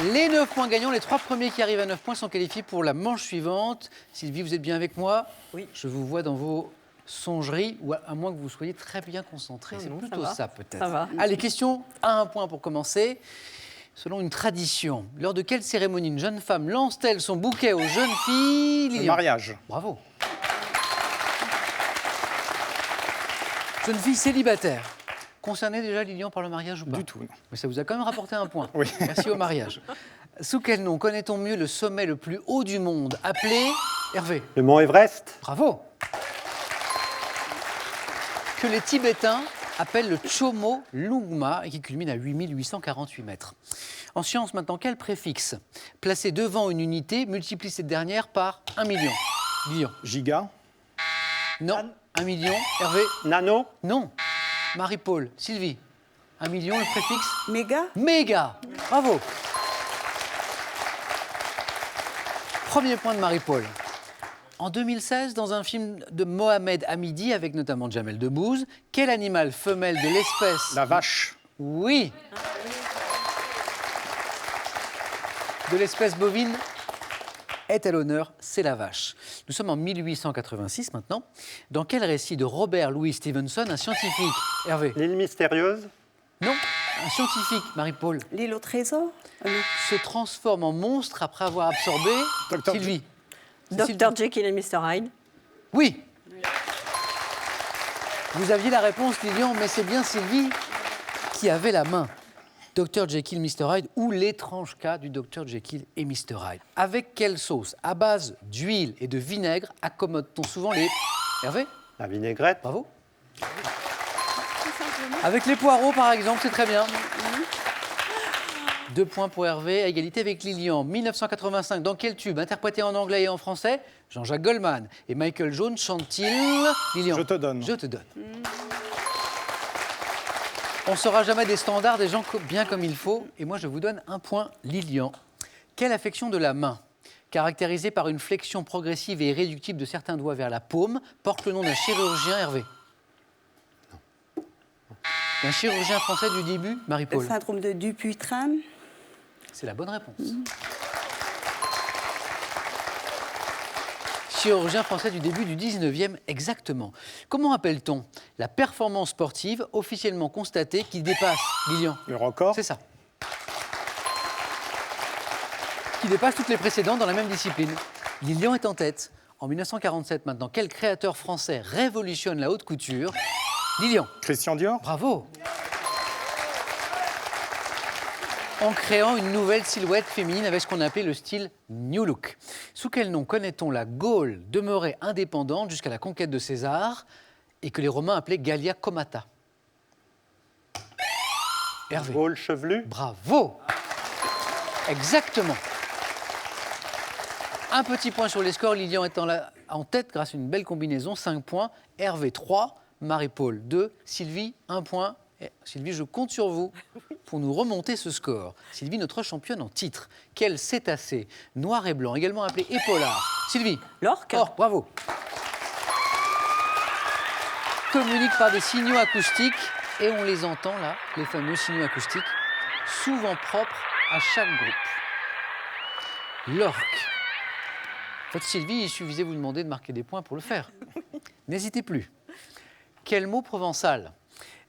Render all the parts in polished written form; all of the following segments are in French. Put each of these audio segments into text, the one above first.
Les 9 points gagnants, les 3 premiers qui arrivent à 9 points sont qualifiés pour la manche suivante. Sylvie, vous êtes bien avec moi? Oui. Je vous vois dans vos songeries, ou à moins que vous soyez très bien concentrés. C'est plutôt ça, peut-être. Ça va. Allez, question à 1 point pour commencer. Selon une tradition, lors de quelle cérémonie une jeune femme lance-t-elle son bouquet aux jeunes filles? Le Lilian. mariage. Bravo. Jeune fille célibataire. Concernée déjà, Lilian, par le mariage ou pas? Du tout, non. Mais ça vous a quand même rapporté 1 point. Oui. Merci au mariage. Sous quel nom connaît-on mieux le sommet le plus haut du monde, appelé Hervé? Le mont Everest. Bravo. Que les Tibétains appellent le Chomo Lungma et qui culmine à 8848 mètres. En sciences, maintenant, quel préfixe placé devant une unité multiplie cette dernière par 1 million? Lilian. Giga. Non. 1 million. Hervé. Nano. Non. Marie-Paul. Sylvie. 1 million, le préfixe? Méga. Méga. Bravo. Premier point de Marie-Paul. En 2016, dans un film de Mohamed Hamidi, avec notamment Jamel Debbouze, quel animal femelle de l'espèce... La vache. Oui. De l'espèce bovine est à l'honneur, c'est la vache. Nous sommes en 1886 maintenant. Dans quel récit de Robert Louis Stevenson, un scientifique, Hervé? L'île mystérieuse. Non, un scientifique, Marie-Paul, L'île au trésor. se transforme en monstre après avoir absorbé... Dr. Sylvie. Dr. Jekyll et Mr. Hyde. Oui. Vous aviez la réponse, Lilian, mais c'est bien Sylvie qui avait la main. Dr. Jekyll, Mr. Hyde ou l'étrange cas du Dr. Jekyll et Mr. Hyde. Avec quelle sauce à base d'huile et de vinaigre accommode-t-on souvent les... Hervé? La vinaigrette. Bravo. Avec les poireaux, par exemple, c'est très bien. 2 points pour Hervé, à égalité avec Lilian. 1985, dans quel tube, interprété en anglais et en français, Jean-Jacques Goldman et Michael Jones chantent-ils? Lilian. Je te donne. Je te donne. On ne saura jamais des standards, des gens bien comme il faut. Et moi, je vous donne 1 point, Lilian. Quelle affection de la main, caractérisée par une flexion progressive et irréductible de certains doigts vers la paume, porte le nom d'un chirurgien, Hervé? Un chirurgien français du début, Le Marie-Paul. syndrome de Dupuytren. C'est la bonne réponse. Chirurgien français du début du 19e, exactement. Comment appelle-t-on la performance sportive officiellement constatée qui dépasse, Lilian? Le record. C'est ça. Qui dépasse toutes les précédentes dans la même discipline. Lilian est en tête. En 1947 maintenant, quel créateur français révolutionne la haute couture? Lilian. Christian Dior. Bravo. En créant une nouvelle silhouette féminine avec ce qu'on appelait le style New Look. Sous quel nom connaît-on la Gaule demeurée indépendante jusqu'à la conquête de César et que les Romains appelaient Gallia Comata? Hervé. Gaule chevelu. Bravo. Exactement. Un petit point sur les scores. Lilian est en tête grâce à une belle combinaison. 5 points. Hervé 3. Marie-Paul 2. Sylvie 1 point. Sylvie, je compte sur vous pour nous remonter ce score. Sylvie, notre championne en titre. Quel cétacé, noir et blanc, également appelé épaulard. Sylvie. L'orque. Orque, bravo. Communique par des signaux acoustiques et on les entend là, les fameux signaux acoustiques, souvent propres à chaque groupe. L'orque. En fait, Sylvie, il suffisait de vous demander de marquer des points pour le faire. N'hésitez plus. Quel mot provençal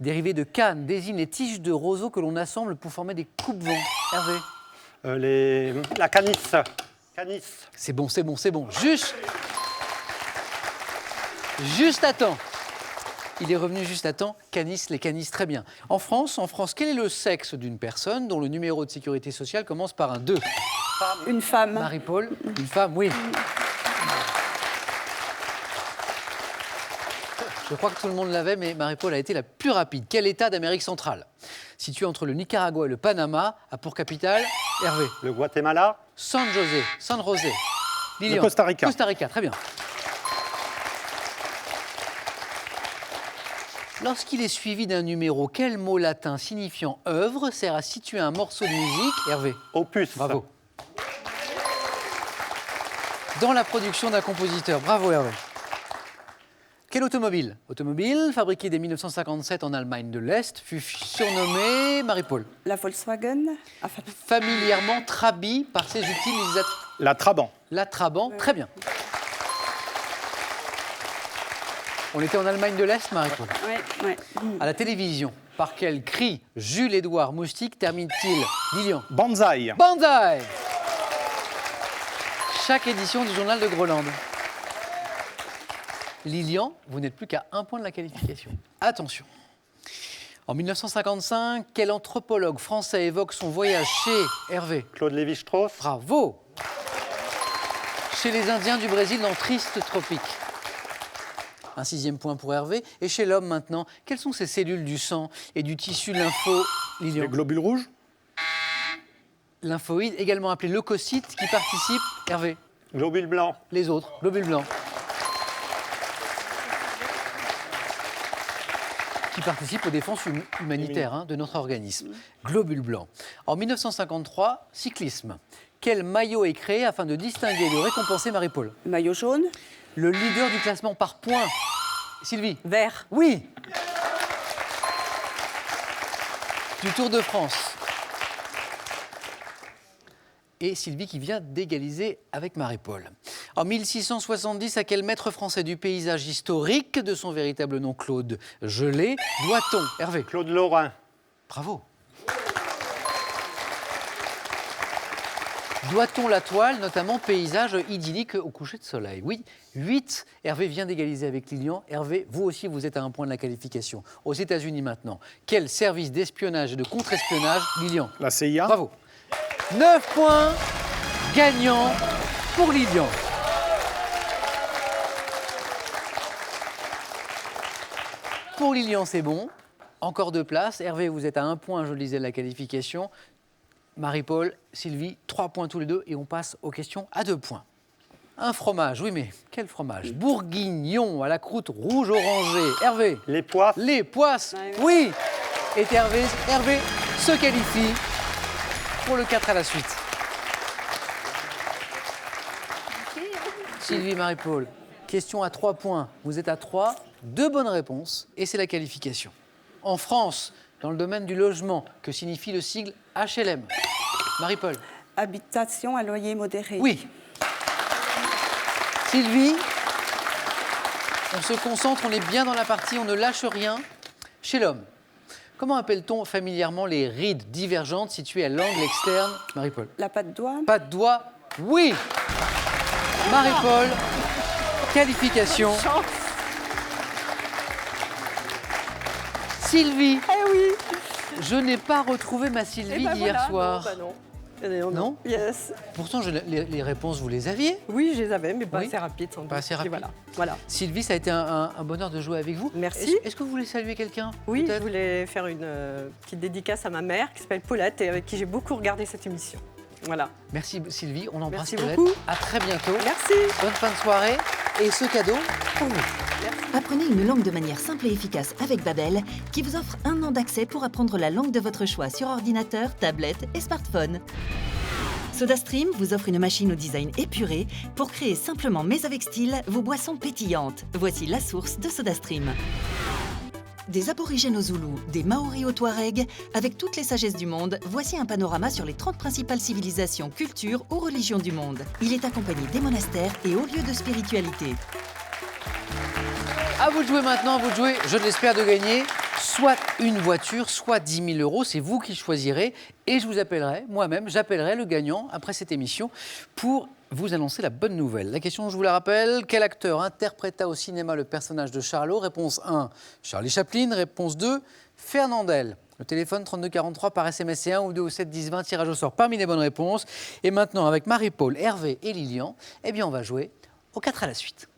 dérivé de canne désigne les tiges de roseaux que l'on assemble pour former des coupes-vents? Hervé. La canisse. Canis. C'est bon, c'est bon, c'est bon. Juste à temps. Il est revenu juste à temps. Canis, les canis, très bien. En France, quel est le sexe d'une personne dont le numéro de sécurité sociale commence par un 2? Une femme. Marie-Paul, une femme, oui. Je crois que tout le monde l'avait, mais Marie-Paul a été la plus rapide. Quel État d'Amérique centrale, situé entre le Nicaragua et le Panama, a pour capitale, Hervé? Le Guatemala. San José. Lilian. Le Costa Rica. Costa Rica, très bien. Lorsqu'il est suivi d'un numéro, quel mot latin signifiant œuvre sert à situer un morceau de musique? Hervé. Opus. Bravo. Dans la production d'un compositeur. Bravo, Hervé. Quelle automobile? Automobile fabriquée dès 1957 en Allemagne de l'Est fut surnommée Marie-Paul. La Volkswagen. Enfin, Familièrement Trabi par ses utilisateurs. La Trabant. La Trabant, très bien. On était en Allemagne de l'Est, Marie-Paul. ouais. À la télévision, par quel cri Jules-Édouard Moustique termine-t-il Lilian? Banzai. Banzai! Chaque édition du journal de Groenland. Lilian, vous n'êtes plus qu'à 1 point de la qualification. Attention. En 1955, quel anthropologue français évoque son voyage chez Hervé? Claude Lévi-Strauss. Bravo! Chez les Indiens du Brésil dans Triste Tropique. Un 6e point pour Hervé. Et chez l'homme maintenant, quelles sont ces cellules du sang et du tissu lympho, Lilian? Les globules rouges. Lymphoïdes, également appelés leucocytes, qui participent, Hervé? Globule blanc. Les autres, globules blancs. Qui participent aux défenses humanitaires de notre organisme. Globules blancs. En 1953, cyclisme. Quel maillot est créé afin de distinguer et de récompenser Marie-Paul? maillot jaune. Le leader du classement par points. Sylvie? Vert. Oui. Du Tour de France. Et Sylvie qui vient d'égaliser avec Marie-Paul. En 1670, à quel maître français du paysage historique, de son véritable nom Claude Gelée, doit-on, Hervé? Claude Lorrain. Bravo. Doit-on la toile, notamment paysage idyllique au coucher de soleil? Oui, 8. Hervé vient d'égaliser avec Lilian. Hervé, vous aussi, vous êtes à 1 point de la qualification. Aux États-Unis maintenant, quel service d'espionnage et de contre-espionnage, Lilian? La CIA. Bravo. 9 points gagnants pour Lilian. Pour Lilian, c'est bon. Encore 2 places. Hervé, vous êtes à 1 point, je le disais, de la qualification. Marie-Paul, Sylvie, 3 points tous les deux. Et on passe aux questions à 2 points. Un fromage, oui, mais quel fromage? Bourguignon à la croûte rouge-orangée. Hervé? Les pois. Les poisses, oui. Et Hervé se qualifie pour le 4 à la suite. Sylvie, Marie-Paul, question à 3 points. Vous êtes à 3, 2 bonnes réponses et c'est la qualification. En France, dans le domaine du logement, que signifie le sigle HLM? Marie-Paul? Habitation à loyer modéré. Oui. Sylvie, on se concentre, on est bien dans la partie, on ne lâche rien. Chez l'homme, comment appelle-t-on familièrement les rides divergentes situées à l'angle externe? Marie-Paul? La patte d'oie. Pas de doigt? Oui. Marie-Paul, qualification. Sylvie, Eh oui. je n'ai pas retrouvé ma Sylvie d'hier soir. Non. Yes. Pourtant, les réponses, vous les aviez. Oui, je les avais, mais pas Oui. assez rapide. Sans Pas doute. assez rapide. Et voilà. Sylvie, ça a été un bonheur de jouer avec vous. Merci. Est-ce que vous voulez saluer quelqu'un? Oui, je peut-être voulais faire une petite dédicace à ma mère qui s'appelle Paulette et avec qui j'ai beaucoup regardé cette émission. Voilà. Merci Sylvie, on embrasse Merci Paulette. beaucoup. À très bientôt. Merci. Bonne fin de soirée. Et ce cadeau pour vous. Apprenez une langue de manière simple et efficace avec Babel, qui vous offre 1 an d'accès pour apprendre la langue de votre choix sur ordinateur, tablette et smartphone. SodaStream vous offre une machine au design épuré pour créer simplement mais avec style vos boissons pétillantes. Voici la source de SodaStream. Des aborigènes aux Zoulous, des Maoris aux Touaregs, avec toutes les sagesses du monde, voici un panorama sur les 30 principales civilisations, cultures ou religions du monde. Il est accompagné des monastères et hauts lieux de spiritualité. À vous de jouer maintenant, à vous de jouer, je l'espère, de gagner soit une voiture, soit 10 000 euros. C'est vous qui choisirez. Et je vous appellerai, moi-même, j'appellerai le gagnant après cette émission pour vous annoncer la bonne nouvelle. La question, je vous la rappelle, quel acteur interpréta au cinéma le personnage de Charlot? Réponse 1, Charlie Chaplin. Réponse 2, Fernandel. Le téléphone 3243 par SMS et 1 ou 2 ou 7 10 20, tirage au sort parmi les bonnes réponses. Et maintenant, avec Marie-Paul, Hervé et Lilian, eh bien, on va jouer au 4 à la suite.